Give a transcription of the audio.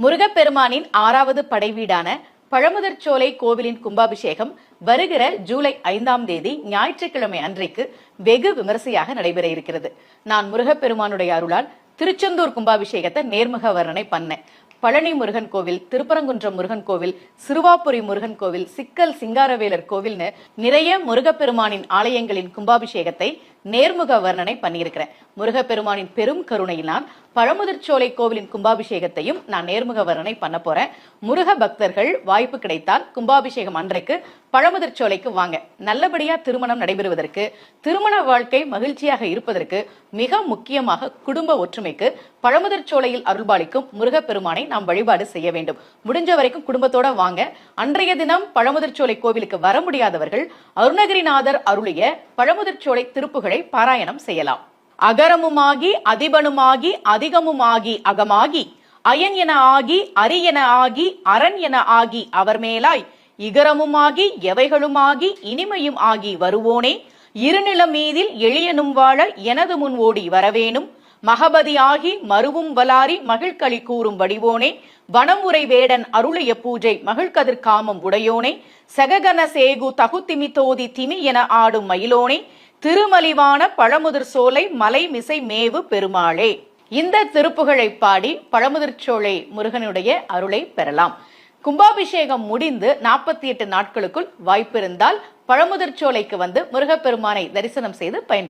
முருகப்பெருமானின் 6வது படைவீடான பழமுதிர்ச்சோலை கோவிலின் கும்பாபிஷேகம் வருகிற ஜூலை 5ஆம் தேதி ஞாயிற்றுக்கிழமை அன்றைக்கு வெகு விமரிசையாக நடைபெற இருக்கிறது. நான் முருகப்பெருமானுடைய அருளால் திருச்செந்தூர் கும்பாபிஷேகத்தை நேர்முக வர்ணனை பண்ணேன். பழனி முருகன் கோவில், திருப்பரங்குன்றம் முருகன் கோவில், சிறுவாபுரி முருகன் கோவில், சிக்கல் சிங்காரவேலர் கோவில்னு நிறைய முருகப்பெருமானின் ஆலயங்களின் கும்பாபிஷேகத்தை நேர்முக வர்ணனை பண்ணியிருக்கிறேன். முருகப்பெருமானின் பெரும் கருணையினால் பழமுதிர்ச்சோலை கோவிலின் கும்பாபிஷேகத்தையும் நான் நேர்முக வர்ணனை பண்ண போறேன். முருக பக்தர்கள் வாய்ப்பு கிடைத்தால் கும்பாபிஷேகம் அன்றைக்கு பழமுதிர்ச்சோலைக்கு வாங்க. நல்லபடியா திருமணம் நடைபெறுவதற்கு, திருமண வாழ்க்கை மகிழ்ச்சியாக இருப்பதற்கு, மிக முக்கியமாக குடும்ப ஒற்றுமைக்கு பழமுதிர்ச்சோலையில் அருள்பாலிக்கும் முருகப்பெருமானை நாம் வழிபாடு செய்ய வேண்டும். முடிஞ்ச வரைக்கும் குடும்பத்தோட வாங்க. அன்றைய தினம் பழமுதிர்ச்சோலை கோவிலுக்கு வர முடியாதவர்கள் அருணகிரிநாதர் அருளிய பழமுதிர்ச்சோலை திருப்புகளை பாராயணம் செய்யலாம். அகரமுமாகி அதிபனுமாகி அதிகமுமாகி அகமாகி அயன் என ஆகி அரி என ஆகி அரண் என ஆகி அவர் மேலாய் இகரமுமாகி எவைகளுமாகி இனிமையும் ஆகி வருவோனே இருநிலம் மீதில் எளியனும் வாழ எனது முன் ஓடி வரவேணும் மகபதி ஆகி மருவும் வலாரி மகிழ்களி கூறும் வடிவோனே வனமுறை வேடன் அருளிய பூஜை மகிழ்கதிர் காமம் உடையோனே சககன சேகு தகுத்திமி தோதி திமி என ஆடும் மயிலோனே திருமலிவான பழமுதிர் சோலை மலை மிசை மேவு பெருமாளே. இந்த திருப்புகழை பாடி பழமுதிர்ச்சோலை முருகனுடைய அருளை பெறலாம். கும்பாபிஷேகம் முடிந்து 48 நாட்களுக்குள் வாய்ப்பிருந்தால் பழமுதிர்ச்சோலைக்கு வந்து முருகப்பெருமானை தரிசனம் செய்து பயன்